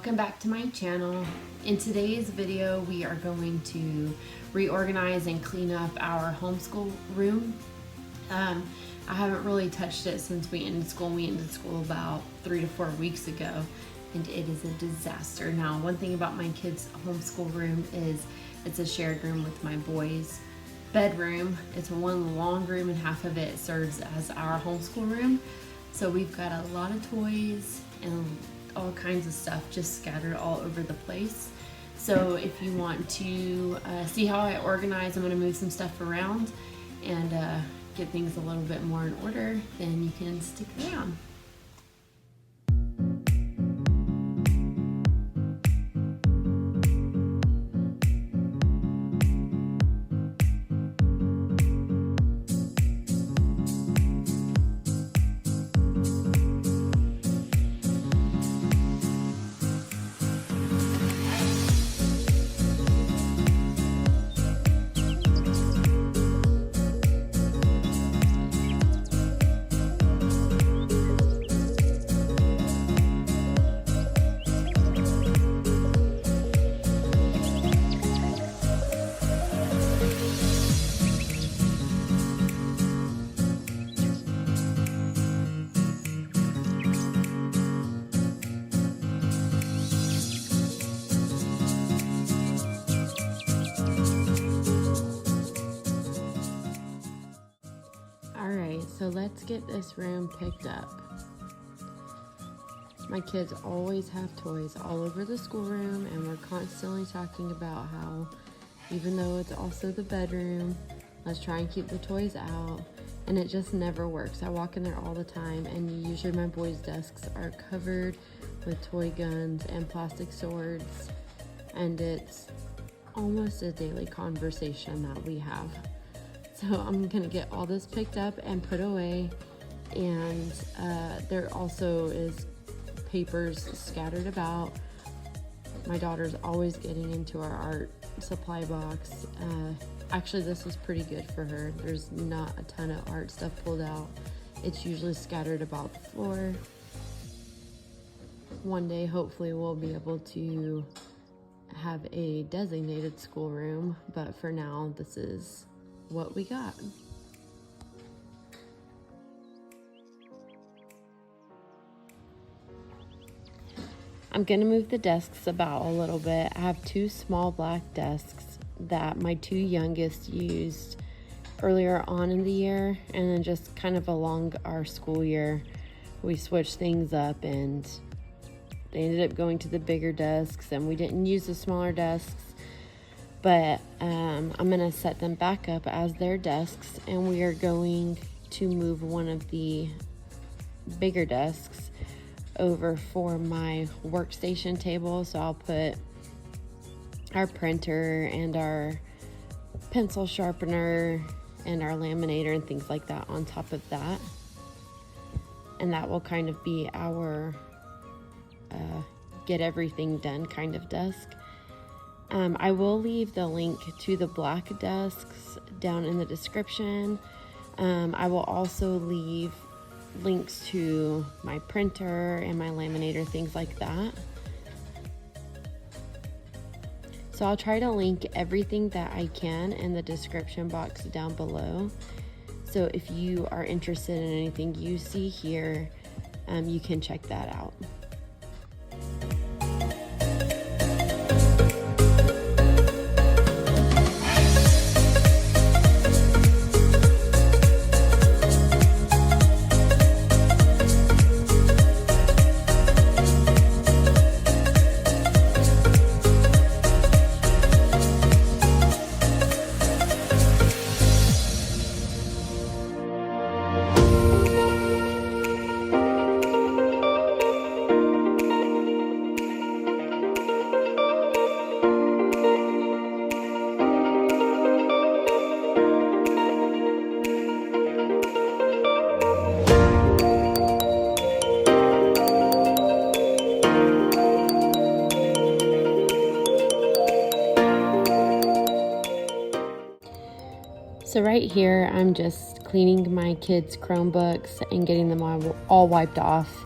welcome back to my channel. In today's video we are going to reorganize and clean up our homeschool room. I haven't really touched it since we ended school. We ended school about 3 to 4 weeks ago and it is a disaster. Now, one thing about my kids' homeschool room is it's a shared room with my boys' bedroom. It's one long room and half of it serves as our homeschool room. So we've got a lot of toys and all kinds of stuff just scattered all over the place. So if you want to see how I organize, I'm going to move some stuff around and get things a little bit more in order, then you can stick around. So let's get this room picked up. My kids always have toys all over the schoolroom, and we're constantly talking about how, even though it's also the bedroom, let's try and keep the toys out, and it just never works. I walk in there all the time, and usually my boys' desks are covered with toy guns and plastic swords, and it's almost a daily conversation that we have. So I'm gonna get all this picked up and put away, and there also is papers scattered about. My daughter's always getting into our art supply box. Actually, this is pretty good for her. There's not a ton of art stuff pulled out. It's usually scattered about the floor. One day, hopefully, we'll be able to have a designated schoolroom, but for now, this is what we got. I'm gonna move the desks about a little bit. I have 2 small black desks that my 2 youngest used earlier on in the year, and then just kind of along our school year we switched things up and they ended up going to the bigger desks, and we didn't use the smaller desks. But I'm gonna set them back up as their desks, and we are going to move one of the bigger desks over for my workstation table. So I'll put our printer and our pencil sharpener and our laminator and things like that on top of that. And that will kind of be our get everything done kind of desk. I will leave the link to the black desks down in the description. I will also leave links to my printer and my laminator, things like that. So I'll try to link everything that I can in the description box down below. So if you are interested in anything you see here, you can check that out. So right here, I'm just cleaning my kids' Chromebooks and getting them all wiped off.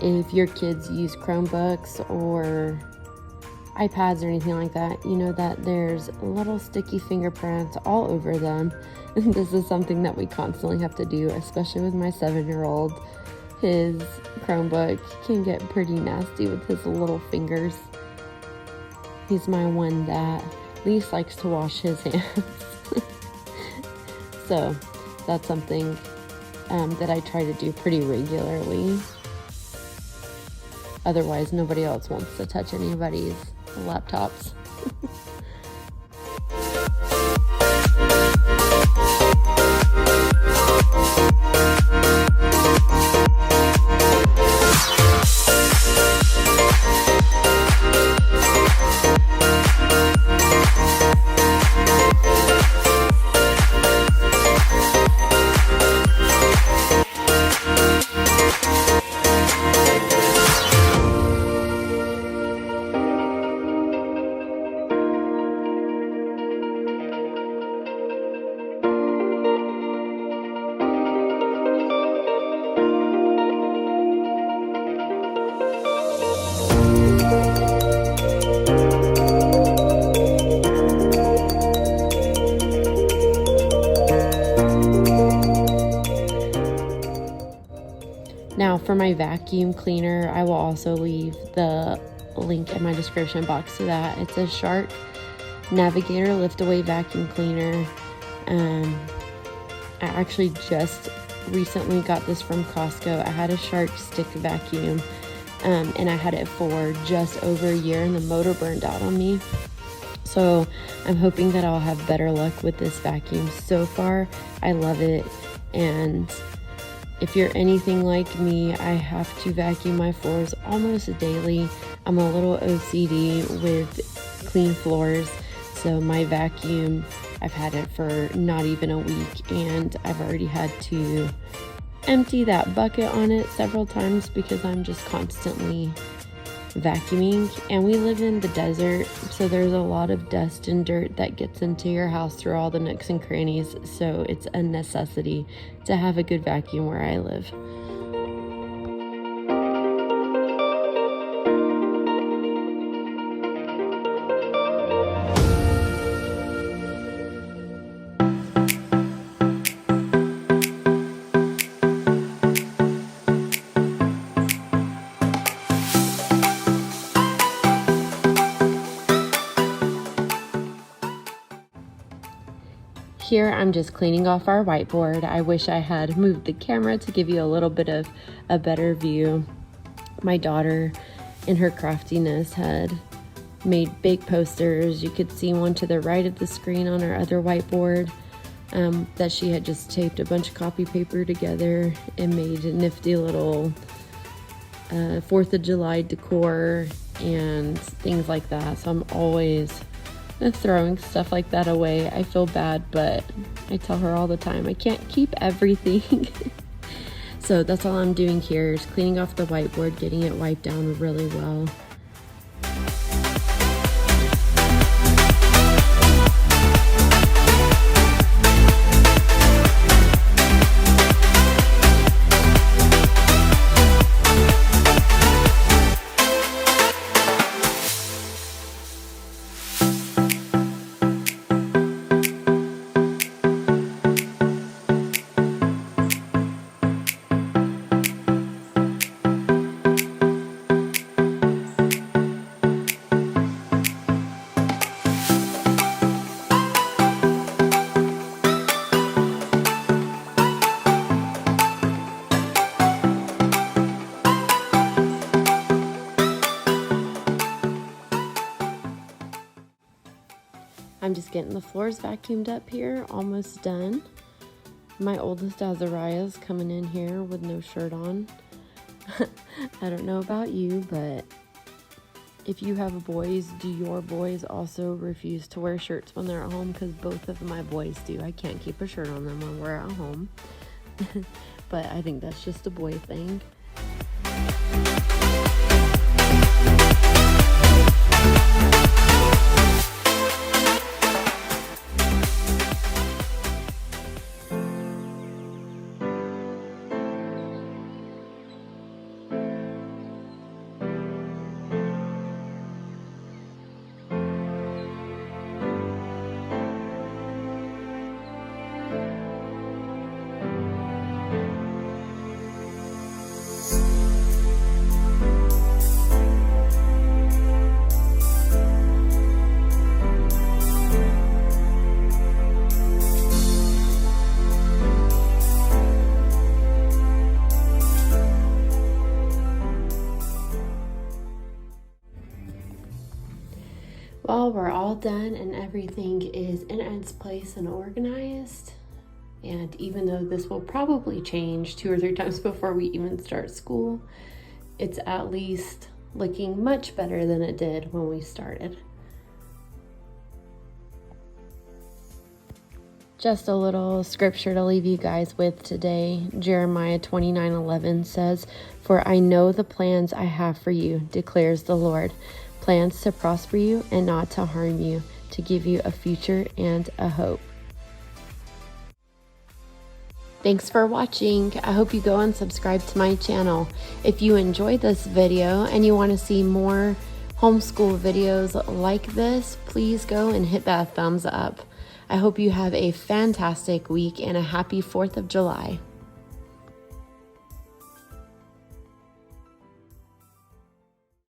If your kids use Chromebooks or iPads or anything like that, you know that there's little sticky fingerprints all over them. This is something that we constantly have to do, especially with my 7-year-old. His Chromebook can get pretty nasty with his little fingers. He's my one that least likes to wash his hands. So that's something that I try to do pretty regularly. Otherwise, nobody else wants to touch anybody's laptops. Now for my vacuum cleaner, I will also leave the link in my description box to that. It's a Shark Navigator Lift-Away Vacuum Cleaner. I actually just recently got this from Costco. I had a Shark stick vacuum, and I had it for just over a year, and the motor burned out on me. So I'm hoping that I'll have better luck with this vacuum. So far, I love it, and if you're anything like me, I have to vacuum my floors almost daily. I'm a little OCD with clean floors, so my vacuum, I've had it for not even a week, and I've already had to empty that bucket on it several times because I'm just constantly vacuuming. And we live in the desert, so there's a lot of dust and dirt that gets into your house through all the nooks and crannies, so it's a necessity to have a good vacuum where I live. Here I'm just cleaning off our whiteboard. I wish I had moved the camera to give you a little bit of a better view. My daughter, in her craftiness, had made big posters. You could see one to the right of the screen on our other whiteboard that she had just taped a bunch of copy paper together and made a nifty little 4th of July decor and things like that. So I'm always throwing stuff like that away. I feel bad, but I tell her all the time I can't keep everything. So that's all I'm doing here is cleaning off the whiteboard, getting it wiped down really well. I'm just getting the floors vacuumed up here, almost done. My oldest Azariah's coming in here with no shirt on. I don't know about you, but if you have boys, do your boys also refuse to wear shirts when they're at home? Because both of my boys do. I can't keep a shirt on them when we're at home. But I think that's just a boy thing. all done and everything is in its place and organized. And even though this will probably change 2 or 3 times before we even start school, it's at least looking much better than it did when we started. Just a little scripture to leave you guys with today. Jeremiah 29:11 says, "For I know the plans I have for you, declares the Lord, plans to prosper you and not to harm you, to give you a future and a hope." Thanks for watching. I hope you go and subscribe to my channel. If you enjoyed this video and you want to see more homeschool videos like this, please go and hit that thumbs up. I hope you have a fantastic week and a happy 4th of July.